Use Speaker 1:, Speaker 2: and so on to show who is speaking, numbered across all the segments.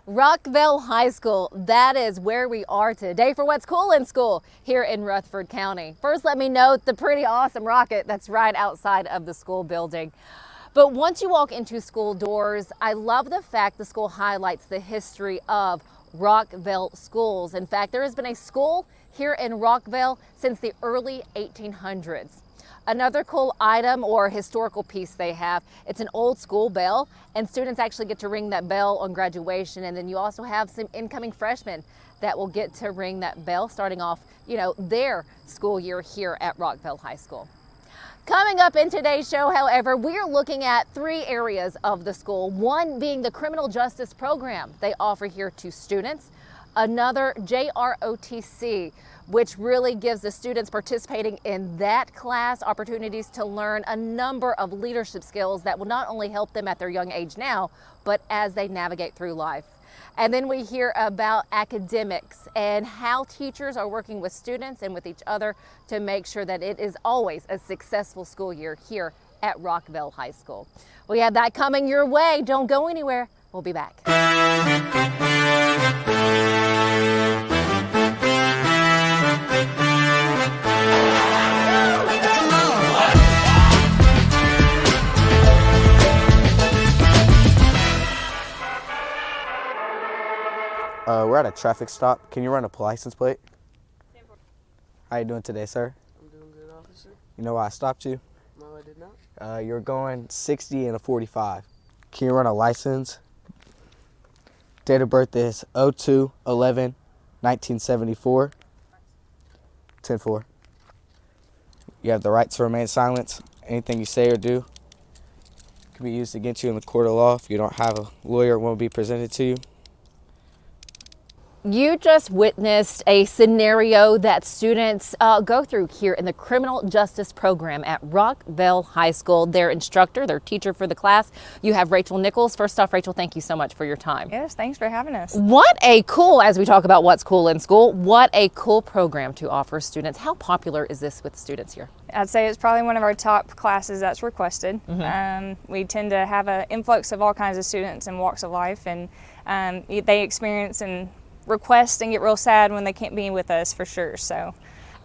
Speaker 1: Rockvale High School, that is where we are today for What's Cool in School here in Rutherford County. First, let me note the pretty awesome rocket that's right outside of the school building. But once you walk into school doors, I love the fact the school highlights the history of Rockvale schools. In fact, there has been a school here in Rockvale since the early 1800s. Another cool item or historical piece they have, it's an old school bell, and students actually get to ring that bell on graduation. And then you also have some incoming freshmen that will get to ring that bell starting off, their school year here at Rockvale High School. Coming up in today's show, however, we are looking at three areas of the school. One being the criminal justice program they offer here to students. Another, JROTC, which really gives the students participating in that class opportunities to learn a number of leadership skills that will not only help them at their young age now, but as they navigate through life. And then we hear about academics and how teachers are working with students and with each other to make sure that it is always a successful school year here at Rockvale High School. We have that coming your way. Don't go anywhere. We'll be back.
Speaker 2: We're at a traffic stop. Can you run a license plate? How you doing today, sir?
Speaker 3: I'm doing good, officer.
Speaker 2: You know why I stopped you?
Speaker 3: No, I did not.
Speaker 2: You're going 60 and a 45. Can you run a license? Date of birth is 02/11/1974. 10-4. You have the right to remain silent. Anything you say or do can be used against you in the court of law. If you don't have a lawyer, it won't be presented to you.
Speaker 1: You just witnessed a scenario that students go through here in the criminal justice program at Rockvale High School. Their instructor, their teacher for the class, you have Rachel Nichols. First off, Rachel, thank you so much for your time.
Speaker 4: Yes, thanks for having us.
Speaker 1: What a cool, as we talk about what's cool in school, what a cool program to offer students. How popular is this with students here?
Speaker 4: I'd say it's probably one of our top classes that's requested. We tend to have an influx of all kinds of students in walks of life, and they experience and request and get real sad when they can't be with us, for sure. So,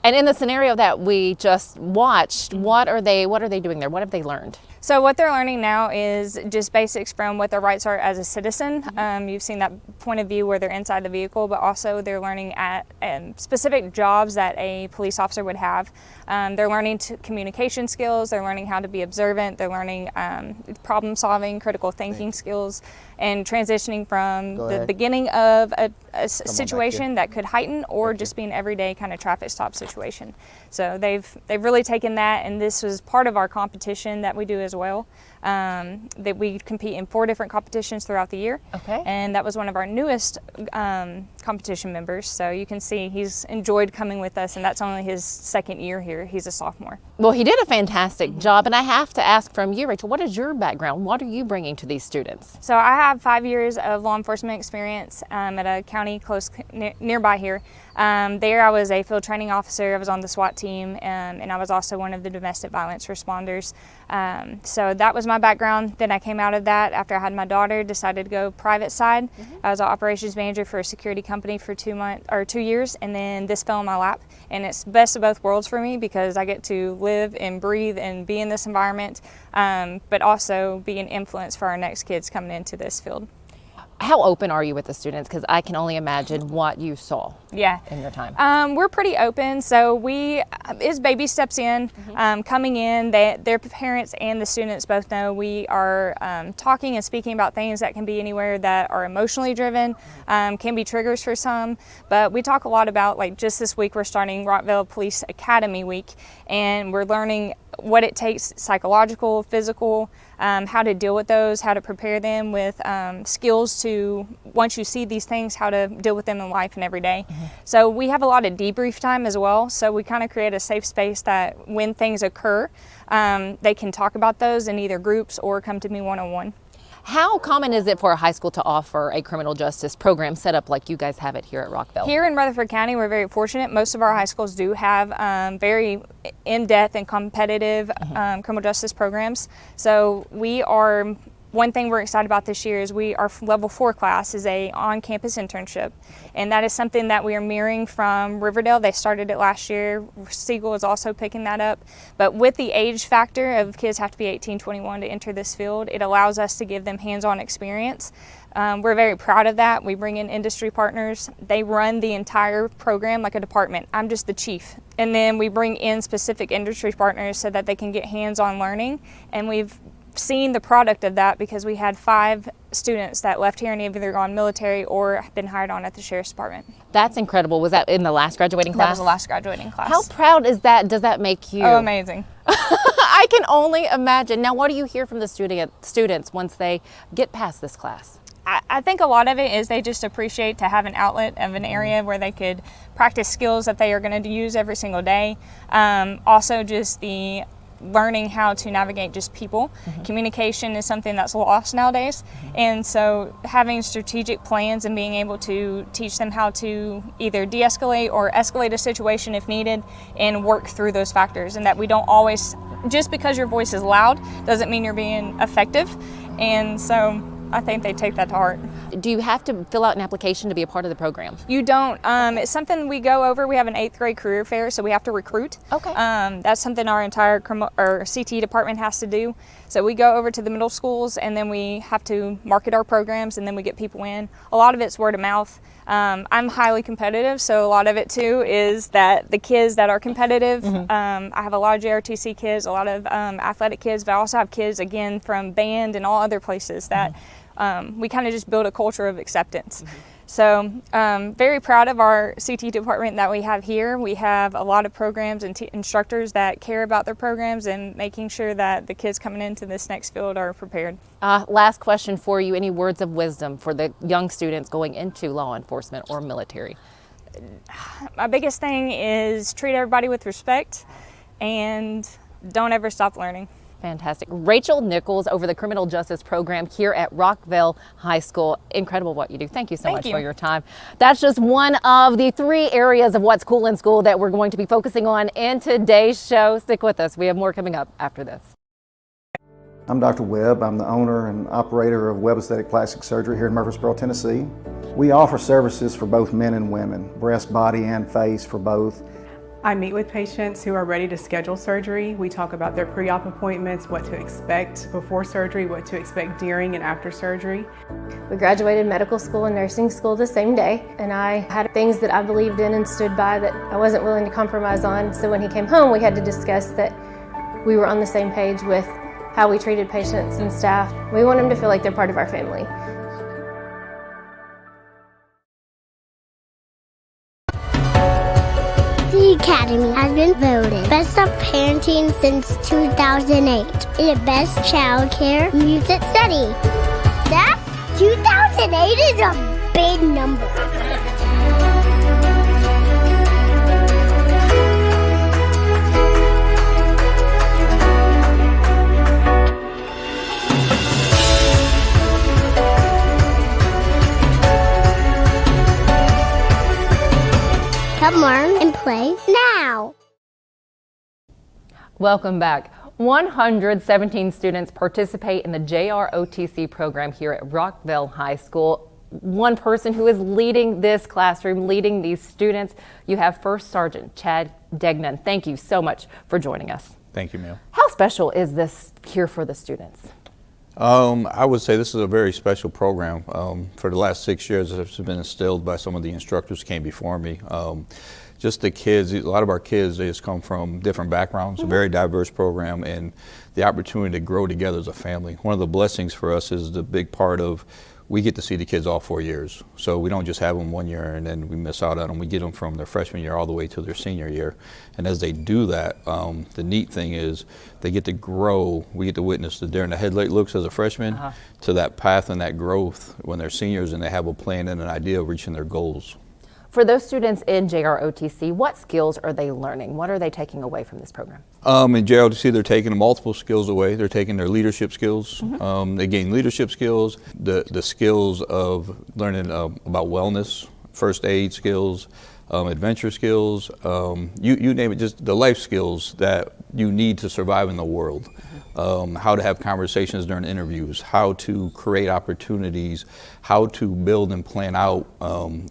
Speaker 1: and in the scenario that we just watched, what are they doing there? What have they learned?
Speaker 4: So what they're learning now is just basics from what their rights are as a citizen. You've seen that point of view where they're inside the vehicle, but also they're learning at specific jobs that a police officer would have. They're learning communication skills, they're learning how to be observant, they're learning problem solving, critical thinking skills, and transitioning from the beginning of a situation that could heighten or just be an everyday kind of traffic stop situation. So they've really taken that, and this was part of our competition that we do as well. That we compete in 4 different competitions throughout the year.
Speaker 1: Okay.
Speaker 4: And that was one of our newest competition members. So you can see he's enjoyed coming with us, and that's only his 2nd year here. He's a sophomore.
Speaker 1: Well, he did a fantastic job, and I have to ask from you, Rachel, what is your background? What are you bringing to these students?
Speaker 4: So I have 5 years of law enforcement experience at a county nearby here. There I was a field training officer, I was on the SWAT team, and I was also one of the domestic violence responders. So that was my background. Then I came out of that after I had my daughter, decided to go private side. I was an operations manager for a security company for 2 years, and then this fell in my lap. And it's best of both worlds for me because I get to live and breathe and be in this environment, but also be an influence for our next kids coming into this field.
Speaker 1: How open are you with the students? Because I can only imagine what you saw in your time.
Speaker 4: We're pretty open. So as baby steps in, coming in, their parents and the students both know we are talking and speaking about things that can be anywhere that are emotionally driven, can be triggers for some. But we talk a lot about, like just this week, we're starting Rockvale Police Academy Week, and we're learning what it takes, psychological, physical, how to deal with those, how to prepare them with skills to, once you see these things, how to deal with them in life and every day. So we have a lot of debrief time as well. So we kind of create a safe space that when things occur, they can talk about those in either groups or come to me one-on-one.
Speaker 1: How common is it for a high school to offer a criminal justice program set up like you guys have it here at Rockvale?
Speaker 4: Here in Rutherford County, we're very fortunate. Most of our high schools do have very in-depth and competitive criminal justice programs. So we are One thing we're excited about this year is our level 4 class is a on-campus internship, and that is something that we are mirroring from Riverdale. They started it last year. Siegel is also picking that up. But with the age factor of kids have to be 18, 21 to enter this field, it allows us to give them hands-on experience. We're very proud of that. We bring in industry partners. They run the entire program like a department. I'm just the chief. And then we bring in specific industry partners so that they can get hands-on learning. And we've seen the product of that because we had 5 students that left here and have either gone military or been hired on at the Sheriff's Department.
Speaker 1: That's incredible. Was that in the last graduating class?
Speaker 4: That was the last graduating class.
Speaker 1: How proud is that? Does that make you?
Speaker 4: Oh, amazing.
Speaker 1: I can only imagine. Now, what do you hear from the students once they get past this class?
Speaker 4: I think a lot of it is they just appreciate to have an outlet of an area where they could practice skills that they are going to use every single day. Also just the learning how to navigate just people. Communication is something that's lost nowadays, and so having strategic plans and being able to teach them how to either de-escalate or escalate a situation if needed and work through those factors, and that we don't always, just because your voice is loud doesn't mean you're being effective, and so I think they take that to heart.
Speaker 1: Do you have to fill out an application to be a part of the program?
Speaker 4: You don't. It's something we go over. We have an 8th grade career fair, so we have to recruit.
Speaker 1: Okay.
Speaker 4: That's something our entire CT department has to do. So we go over to the middle schools, and then we have to market our programs, and then we get people in. A lot of it's word of mouth. I'm highly competitive, so a lot of it too is that the kids that are competitive, I have a lot of JROTC kids, a lot of athletic kids, but I also have kids, again, from band and all other places that we kind of just build a culture of acceptance. So very proud of our CT department that we have here. We have a lot of programs and instructors that care about their programs and making sure that the kids coming into this next field are prepared.
Speaker 1: Last question for you. Any words of wisdom for the young students going into law enforcement or military?
Speaker 4: My biggest thing is treat everybody with respect and don't ever stop learning.
Speaker 1: Fantastic. Rachel Nichols over the Criminal Justice Program here at Rockvale High School. Incredible what you do. Thank you so much for your time. That's just one of the 3 areas of what's cool in school that we're going to be focusing on in today's show. Stick with us. We have more coming up after this.
Speaker 5: I'm Dr. Webb. I'm the owner and operator of Webb Aesthetic Plastic Surgery here in Murfreesboro, Tennessee. We offer services for both men and women, breast, body, and face for both.
Speaker 6: I meet with patients who are ready to schedule surgery. We talk about their pre-op appointments, what to expect before surgery, what to expect during and after surgery.
Speaker 7: We graduated medical school and nursing school the same day, and I had things that I believed in and stood by that I wasn't willing to compromise on. So when he came home, we had to discuss that we were on the same page with how we treated patients and staff. We want them to feel like they're part of our family.
Speaker 8: The Academy has been voted Best of Parenting since 2008 and the Best Child Care Music Study. That 2008 is a big number. Come learn and play now.
Speaker 1: Welcome back. 117 students participate in the JROTC program here at Rockvale High School. One person who is leading this classroom, leading these students, you have First Sergeant Chad Degnan. Thank you so much for joining us.
Speaker 9: Thank you, ma'am.
Speaker 1: How special is this here for the students?
Speaker 9: I would say this is a very special program. For the last 6 years, it's been instilled by some of the instructors who came before me. Just the kids, a lot of our kids, they just come from different backgrounds, a very diverse program, and the opportunity to grow together as a family. One of the blessings for us is the big part of we get to see the kids all 4 years. So we don't just have them 1 year and then we miss out on them. We get them from their freshman year all the way to their senior year. And as they do that, the neat thing is they get to grow. We get to witness the deer in the headlight looks as a freshman to that path and that growth when they're seniors and they have a plan and an idea of reaching their goals.
Speaker 1: For those students in JROTC, what skills are they learning? What are they taking away from this program?
Speaker 9: In JROTC, they're taking multiple skills away. They're taking their leadership skills. They gain leadership skills, the skills of learning about wellness, first aid skills, adventure skills, you name it, just the life skills that you need to survive in the world. how to have conversations during interviews, how to create opportunities, how to build and plan out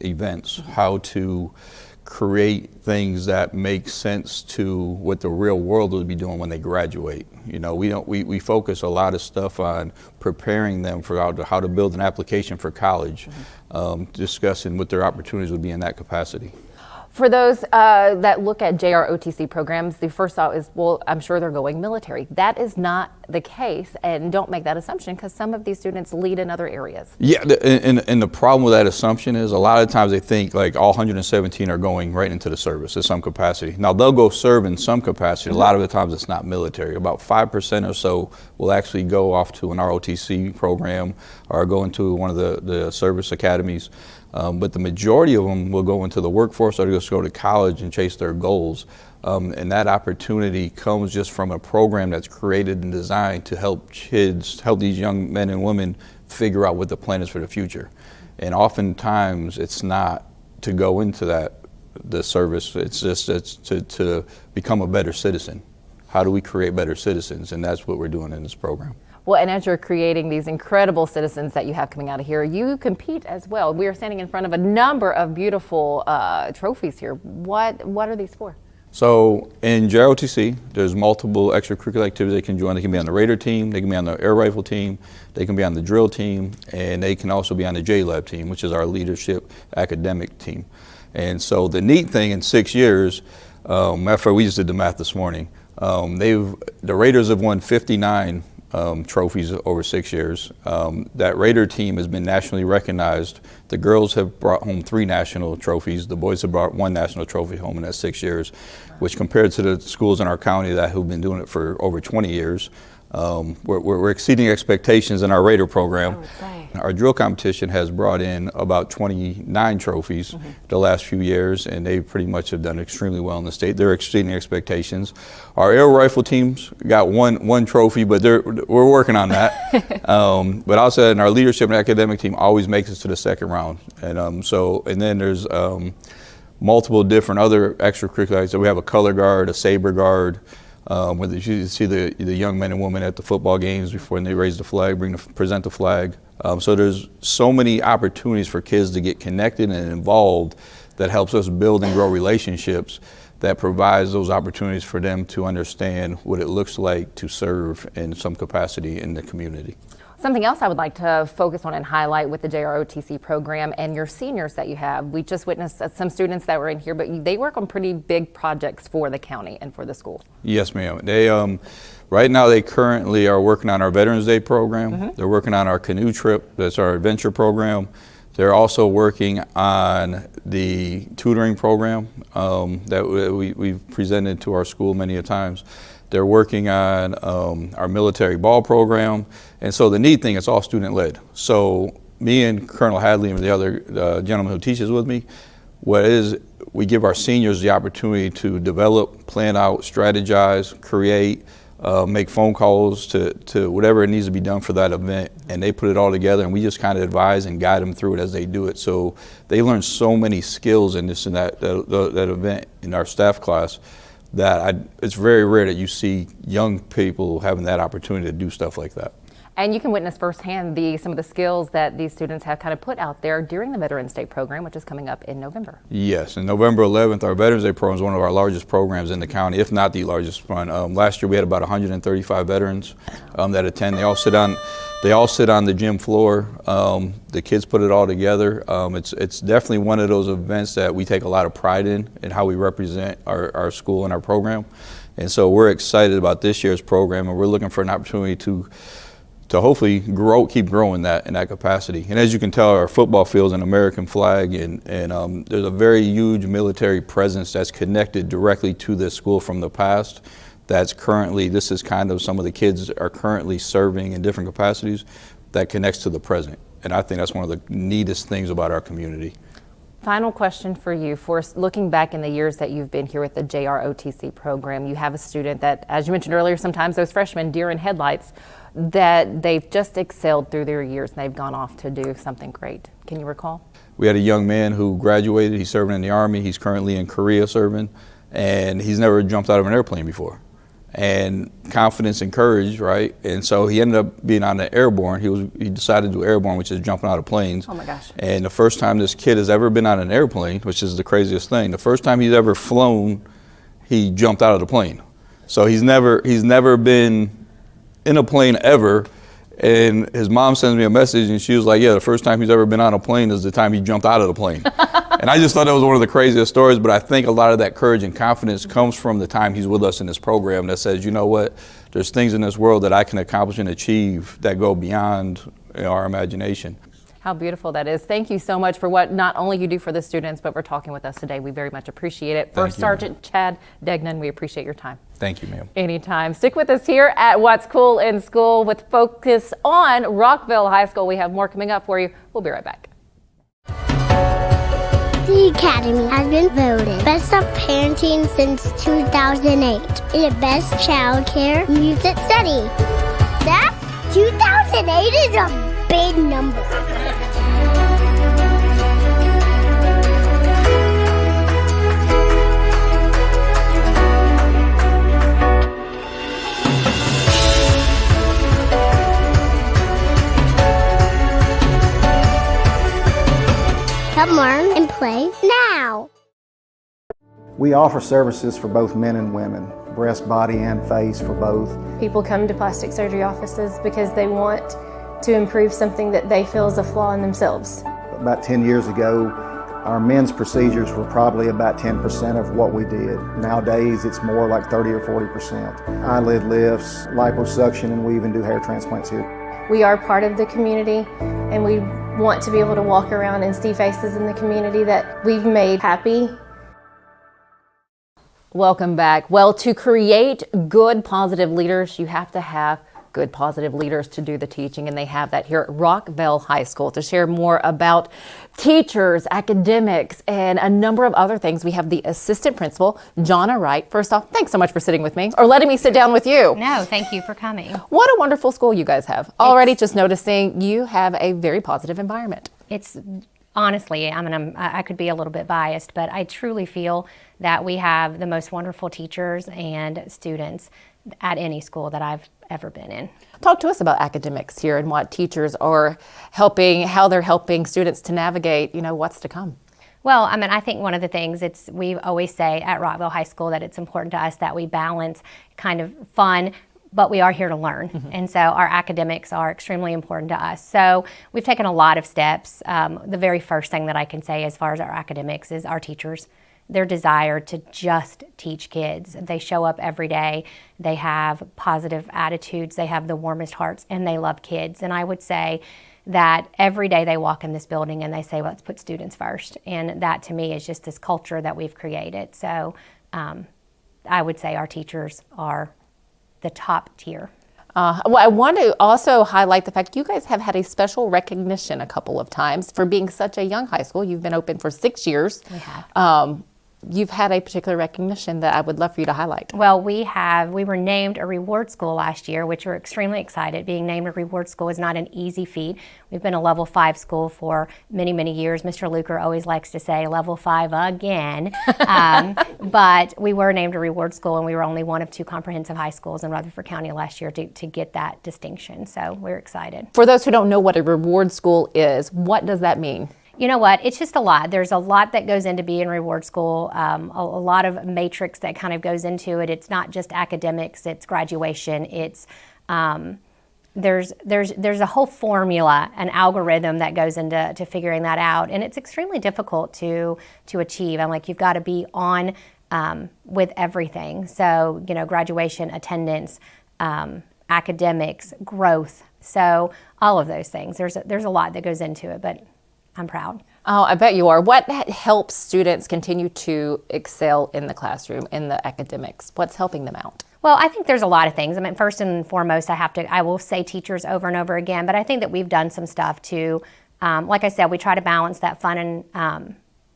Speaker 9: events, how to create things that make sense to what the real world will be doing when they graduate. You know, we focus a lot of stuff on preparing them for how to build an application for college, discussing what their opportunities would be in that capacity.
Speaker 1: For those that look at JROTC programs, the first thought is, well, I'm sure they're going military. That is not the case, and don't make that assumption, because some of these students lead in other areas.
Speaker 9: Yeah, and the problem with that assumption is a lot of times they think like all 117 are going right into the service in some capacity. Now, they'll go serve in some capacity. A lot of the times it's not military. About 5% or so will actually go off to an ROTC program or go into one of the service academies. But the majority of them will go into the workforce or just go to college and chase their goals. And that opportunity comes just from a program that's created and designed to help these young men and women figure out what the plan is for the future. And oftentimes it's not to go into the service, it's to become a better citizen. How do we create better citizens? And that's what we're doing in this program.
Speaker 1: Well, and as you're creating these incredible citizens that you have coming out of here, you compete as well. We are standing in front of a number of beautiful trophies here. What are these for?
Speaker 9: So in JROTC, there's multiple extracurricular activities they can join. They can be on the Raider team, they can be on the air rifle team, they can be on the drill team, and they can also be on the JLab team, which is our leadership academic team. And so the neat thing in 6 years, matter of fact, we just did the math this morning, the Raiders have won 59 trophies over 6 years. That Raider team has been nationally recognized. The girls have brought home 3 national trophies. The boys have brought 1 national trophy home in that 6 years, which compared to the schools in our county who've been doing it for over 20 years, we're exceeding expectations in our Raider program. Our drill competition has brought in about 29 trophies the last few years, and they pretty much have done extremely well in the state. They're exceeding expectations. Our air rifle teams got one trophy, but we're working on that. But also, in our leadership and academic team always makes it to the second round. And then there's multiple different other extracurriculars. So we have a color guard, a saber guard, where you see the young men and women at the football games before they raise the flag, present the flag. So there's so many opportunities for kids to get connected and involved that helps us build and grow relationships that provides those opportunities for them to understand what it looks like to serve in some capacity in the community.
Speaker 1: Something else I would like to focus on and highlight with the JROTC program and your seniors that you have. We just witnessed some students that were in here, but they work on pretty big projects for the county and for the school. Yes,
Speaker 9: ma'am. They right now they currently are working on our Veterans Day program. They're working on our canoe trip. That's our adventure program. They're also working on the tutoring program that we've presented to our school many a times. They're working on our military ball program. And so the neat thing, it's all student-led. So me and Colonel Hadley and the other gentleman who teaches with me, we give our seniors the opportunity to develop, plan out, strategize, create, make phone calls to whatever it needs to be done for that event, and they put it all together, and we just kind of advise and guide them through it as they do it. So they learn so many skills in this and that event in our staff class that it's very rare that you see young people having that opportunity to do stuff like that.
Speaker 1: And you can witness firsthand some of the skills that these students have kind of put out there during the Veterans Day program, which is coming up in November. Yes, and November 11th, our Veterans Day program is one of our largest programs in the county, if not the largest one. Last year we had about 135 veterans that attend. They all sit on the gym floor. The kids put it all together. It's definitely one of those events that we take a lot of pride in how we represent our school and our program. And so we're excited about this year's program, and we're looking for an opportunity to hopefully keep growing that in that capacity. And as you can tell, our football field is an American flag, and there's a very huge military presence that's connected directly to this school from the past. This is kind of some of the kids are currently serving in different capacities that connects to the present. And I think that's one of the neatest things about our community. Final question for you. For looking back in the years that you've been here with the JROTC program, you have a student that, as you mentioned earlier, sometimes those freshmen, deer in headlights, that they've just excelled through their years and they've gone off to do something great. Can you recall? We had a young man who graduated. He's serving in the Army. He's currently in Korea serving, and he's never jumped out of an airplane before.
Speaker 9: and confidence and courage, right? And so he ended up being on the airborne. He decided to do airborne, which is jumping out of planes.
Speaker 1: Oh my gosh.
Speaker 9: And the first time this kid has ever been on an airplane, which is the craziest thing, the first time he's ever flown, he jumped out of the plane. So he's never been in a plane ever. And his mom sends me a message and she was like, yeah, the first time he's ever been on a plane is the time he jumped out of the plane. And I just thought that was one of the craziest stories, but I think a lot of that courage and confidence comes from the time he's with us in this program that says, you know what, there's things in this world that I can accomplish and achieve that go beyond our imagination.
Speaker 1: How beautiful that is. Thank you so much for what not only you do for the students, but for talking with us today. We very much appreciate it. First Sergeant Chad Degnan, we appreciate your time.
Speaker 9: Thank you, ma'am.
Speaker 1: Anytime. Stick with us here at What's Cool in School with focus on Rockvale High School. We have more coming up for you. We'll be right back.
Speaker 8: The Academy has been voted Best of Parenting since 2008 in the Best Child Care Music Study. That 2008 is a big number. Come learn and play now.
Speaker 5: We offer services for both men and women, breast, body, and face for both.
Speaker 7: People come to plastic surgery offices because they want to improve something that they feel is a flaw in themselves.
Speaker 5: About 10 years ago, our men's procedures were probably about 10% of what we did. Nowadays, it's more like 30 or 40%. Eyelid lifts, liposuction, and we even do hair transplants here.
Speaker 7: We are part of the community, and we want to be able to walk around and see faces in the community that we've made happy.
Speaker 1: Welcome back. Well, to create good, positive leaders, you have to have good, positive leaders to do the teaching, and they have that here at Rockvale High School. To share more about teachers, academics, and a number of other things, we have the assistant principal, Jonna Wright. First off, thanks so much for sitting with me, or letting me sit down with you.
Speaker 10: No, thank you for coming.
Speaker 1: What a wonderful school you guys have. Already just noticing you have a very positive environment.
Speaker 10: It's honestly, I could be a little bit biased, but I truly feel that we have the most wonderful teachers and students at any school that I've ever been in.
Speaker 1: Talk to us about academics here and what teachers are helping, how they're helping students to navigate, what's to come.
Speaker 10: Well, I think one of the things we always say at Rockvale High School that it's important to us that we balance kind of fun, but we are here to learn. Mm-hmm. And so our academics are extremely important to us. So we've taken a lot of steps. The very first thing that I can say as far as our academics is our teachers. Their desire to just teach kids. They show up every day. They have positive attitudes. They have the warmest hearts, and they love kids. And I would say that every day they walk in this building and they say, let's put students first. And that to me is just this culture that we've created. So I would say our teachers are the top tier.
Speaker 1: Well, I want to also highlight the fact you guys have had a special recognition a couple of times for being such a young high school. You've been open for 6 years.
Speaker 10: We have.
Speaker 1: You've had a particular recognition that I would love for you to highlight.
Speaker 10: Well, we were named a reward school last year, which we're extremely excited. Being named a reward school is not an easy feat. We've been a level 5 school for many, many years. Mr. Luker always likes to say level 5 again. But we were named a reward school, and we were only one of 2 comprehensive high schools in Rutherford County last year to get that distinction. So we're excited.
Speaker 1: For those who don't know what a reward school is, what does that mean?
Speaker 10: You know what? It's just a lot. There's a lot that goes into being reward school, a lot of matrix that kind of goes into it. It's not just academics, it's graduation, it's there's a whole formula, an algorithm that goes into figuring that out, and it's extremely difficult to achieve. You've got to be on with everything. So, graduation, attendance, academics, growth. So all of those things. There's a lot that goes into it, but I'm proud.
Speaker 1: Oh, I bet you are. What helps students continue to excel in the classroom, in the academics? What's helping them out?
Speaker 10: Well, I think there's a lot of things. First and foremost, I will say teachers over and over again, but I think that we've done some stuff to, like I said, we try to balance that fun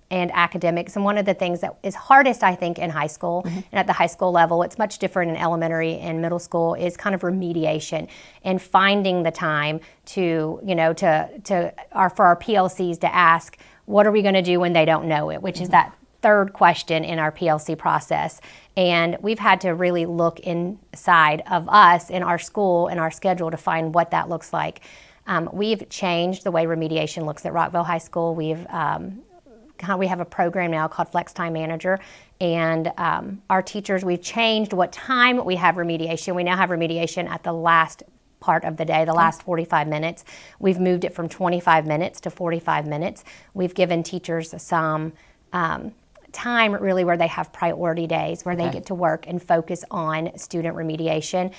Speaker 10: and academics. And one of the things that is hardest, I think, in high school, mm-hmm. and at the high school level, it's much different in elementary and middle school, is kind of remediation and finding the time to for our PLCs to ask, what are we going to do when they don't know it, which mm-hmm. is that third question in our PLC process. And we've had to really look inside of us in our school and our schedule to find what that looks like. We've changed the way remediation looks at Rockvale High School. We have a program now called Flex Time Manager, and our teachers, we've changed what time we have remediation. We now have remediation at the last part of the day, the last 45 minutes. We've moved it from 25 minutes to 45 minutes. We've given teachers some time really where they have priority days where they get to work and focus on student remediation.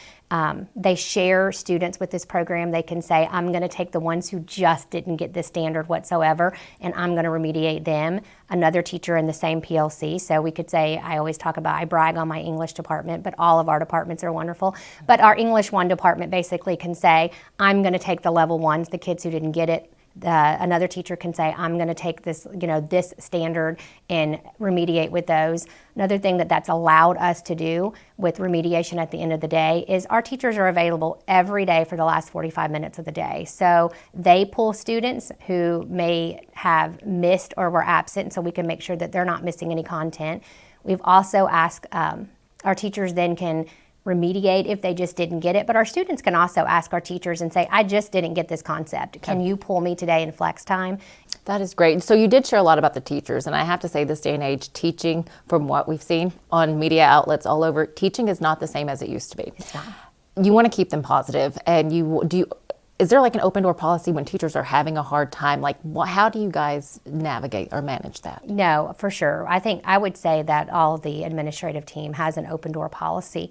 Speaker 10: They share students with this program. They can say, I'm going to take the ones who just didn't get this standard whatsoever, and I'm going to remediate them. Another teacher in the same PLC. So we could say, I always talk about, I brag on my English department, but all of our departments are wonderful. But our English 1 department basically can say, I'm going to take the level 1s, the kids who didn't get it. Another teacher can say, I'm going to take this, this standard and remediate with those. Another thing that's allowed us to do with remediation at the end of the day is our teachers are available every day for the last 45 minutes of the day. So they pull students who may have missed or were absent, so we can make sure that they're not missing any content. We've also asked, our teachers then can remediate if they just didn't get it, but our students can also ask our teachers and say, I just didn't get this concept. Can you pull me today in flex time?
Speaker 1: That is great. So you did share a lot about the teachers, and I have to say this day and age, teaching, from what we've seen on media outlets all over, teaching is not the same as it used to be.
Speaker 10: It's not.
Speaker 1: You want to keep them positive, and is there like an open door policy when teachers are having a hard time? Like, how do you guys navigate or manage that?
Speaker 10: No, for sure. I would say that all the administrative team has an open door policy.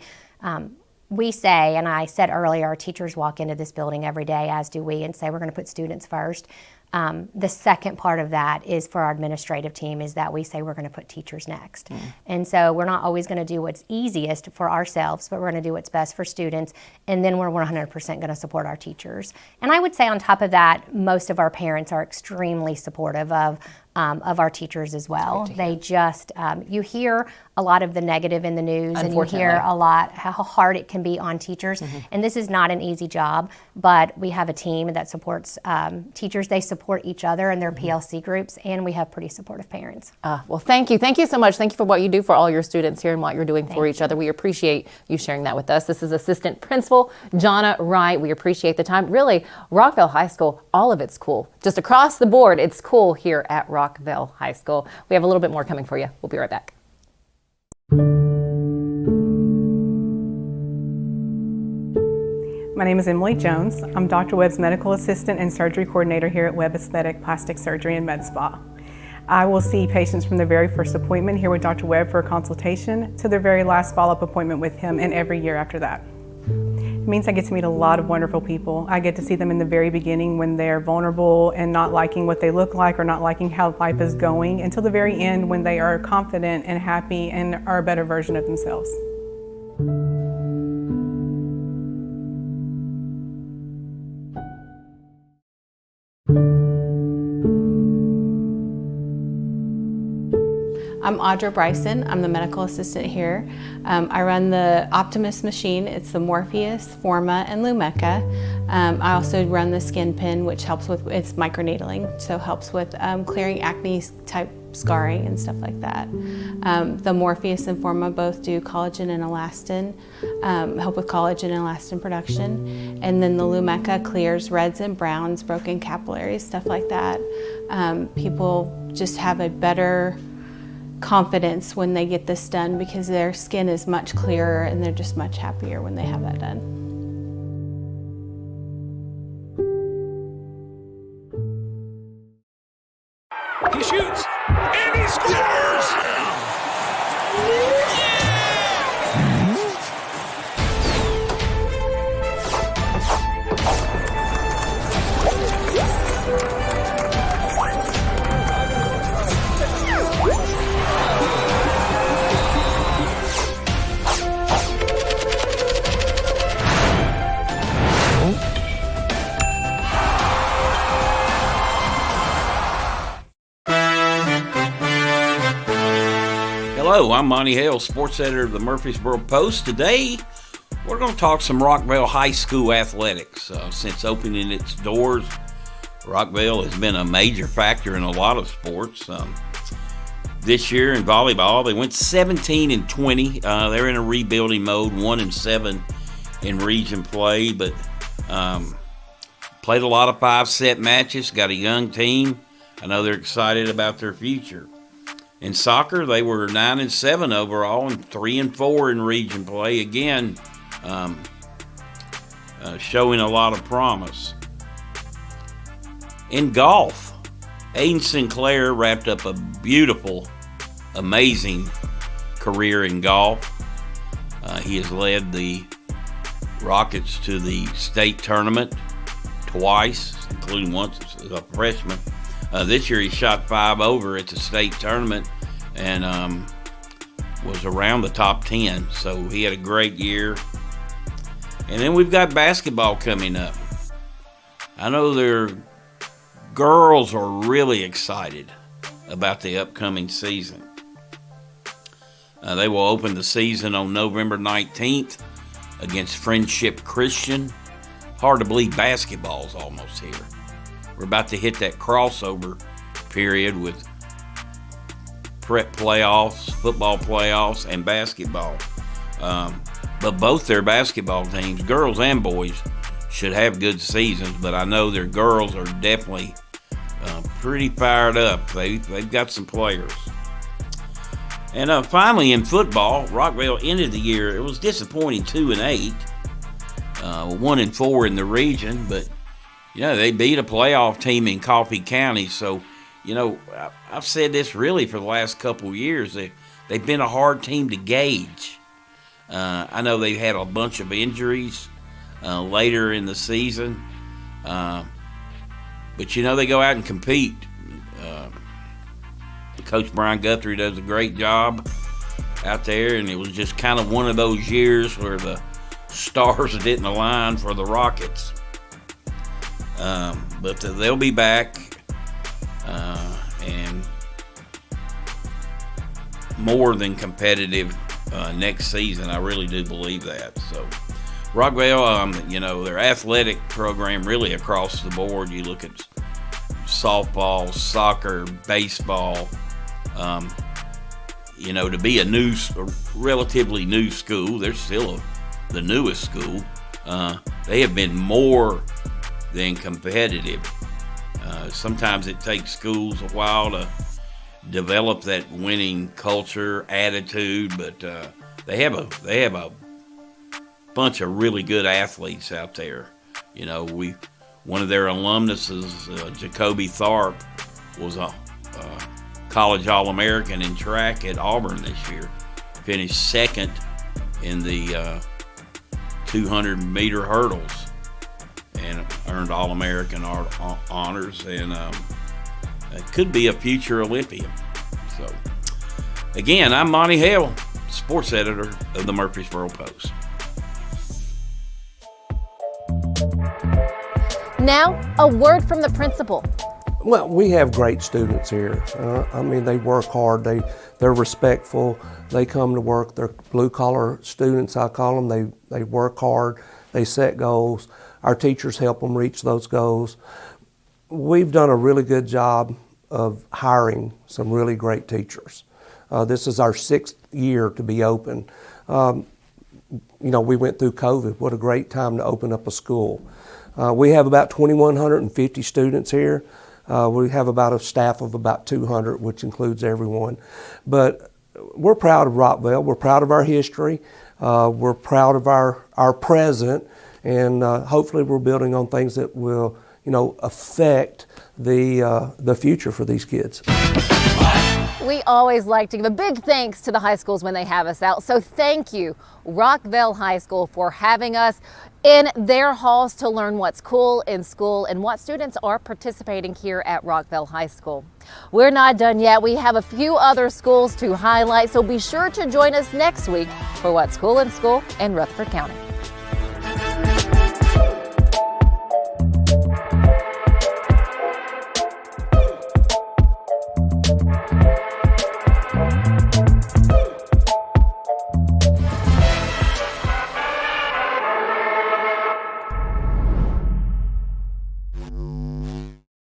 Speaker 10: We say, and I said earlier, our teachers walk into this building every day, as do we, and say we're going to put students first. The second part of that is for our administrative team is that we say we're going to put teachers next. And so we're not always going to do what's easiest for ourselves, but we're going to do what's best for students, and then we're 100% going to support our teachers. And I would say on top of that, most of our parents are extremely supportive of our teachers as well. They just, you hear a lot of the negative in the news, and you hear a lot how hard it can be on teachers. And this is not an easy job, but we have a team that supports teachers. They support each other and their PLC groups, and we have pretty supportive parents.
Speaker 1: Well, thank you. Thank you so much. Thank you for what you do for all your students here and what you're doing for each other. We appreciate you sharing that with us. This is Assistant Principal Jonna Wright. We appreciate the time. Really, Rockvale High School, all of it's cool. Just across the board, it's cool here at Rockvale High School. We have a little bit more coming for you. We'll be right back.
Speaker 6: My name is Emily Jones. I'm Dr. Webb's medical assistant and surgery coordinator here at Webb Aesthetic Plastic Surgery and Med Spa. I will see patients from their very first appointment here with Dr. Webb for a consultation to their very last follow-up appointment with him, and every year after that. It means I get to meet a lot of wonderful people. I get to see them in the very beginning when they're vulnerable and not liking what they look like or not liking how life is going, until the very end when they are confident and happy and are a better version of themselves.
Speaker 11: I'm Audra Bryson. I'm the medical assistant here. I run the Optimus machine. It's the Morpheus, Forma, and Lumecca. I also run the skin pen, which helps with its microneedling, so helps with clearing acne type scarring and stuff like that. The Morpheus and Forma both do collagen and elastin, help with collagen and elastin production. And then the Lumecca clears reds and browns, broken capillaries, stuff like that. People just have a better confidence when they get this done because their skin is much clearer and they're just much happier when they have that done.
Speaker 12: He shoots and he scores! Hello, I'm Monty Hail, sports editor of the Murfreesboro Post. Today, we're going to talk some Rockvale High School athletics. Since opening its doors, Rockvale has been a major factor in a lot of sports. this year in volleyball. They went 17-20. They're in a rebuilding mode, 1-7 in region play, but played a lot of 5-set matches, got a young team. I know they're excited about their future. In soccer, they were 9-7 overall and 3-4 in region play. Again, showing a lot of promise. In golf, Aiden Sinclair wrapped up a beautiful, amazing career in golf. He has led the Rockets to the state tournament twice, including once as a freshman. This year he shot 5 over at the state tournament and was around the top 10. So he had a great year. And then we've got basketball coming up. I know their girls are really excited about the upcoming season. They will open the season on November 19th against Friendship Christian. Hard to believe basketball's almost here. We're about to hit that crossover period with prep playoffs, football playoffs, and basketball. But both their basketball teams, girls and boys, should have good seasons, but I know their girls are definitely pretty fired up. They've got some players. And finally in football, Rockvale ended the year, it was disappointing, 2-8, 1-4 in the region, but they beat a playoff team in Coffee County. So, I've said this really for the last couple of years. They've been a hard team to gauge. I know they've had a bunch of injuries later in the season. But, they go out and compete. Coach Brian Guthrie does a great job out there, and it was just kind of one of those years where the stars didn't align for the Rockets. But they'll be back and more than competitive next season. I really do believe that. So Rockvale, their athletic program really across the board. You look at softball, soccer, baseball. To be a relatively new school, they're still the newest school. They have been more than competitive. Sometimes it takes schools a while to develop that winning culture, attitude, but they have a bunch of really good athletes out there. One of their alumnuses, Jacoby Tharp, was a college All-American in track at Auburn this year. Finished second in the 200-meter hurdles and earned All-American honors, and it could be a future Olympian. So, again, I'm Monty Hail, sports editor of the Murfreesboro Post.
Speaker 1: Now, a word from the principal.
Speaker 13: Well, we have great students here. They work hard. They're respectful. They come to work. They're blue-collar students, I call them. They work hard. They set goals. Our teachers help them reach those goals. We've done a really good job of hiring some really great teachers. This is our 6th year to be open. We went through COVID. What a great time to open up a school. We have about 2,150 students here. We have about a staff of about 200, which includes everyone. But we're proud of Rockvale. We're proud of our history. We're proud of our present, and hopefully we're building on things that will, affect the future for these kids.
Speaker 1: We always like to give a big thanks to the high schools when they have us out. So thank you, Rockvale High School, for having us in their halls to learn what's cool in school and what students are participating here at Rockvale High School. We're not done yet. We have a few other schools to highlight, so be sure to join us next week for what's cool in school in Rutherford County.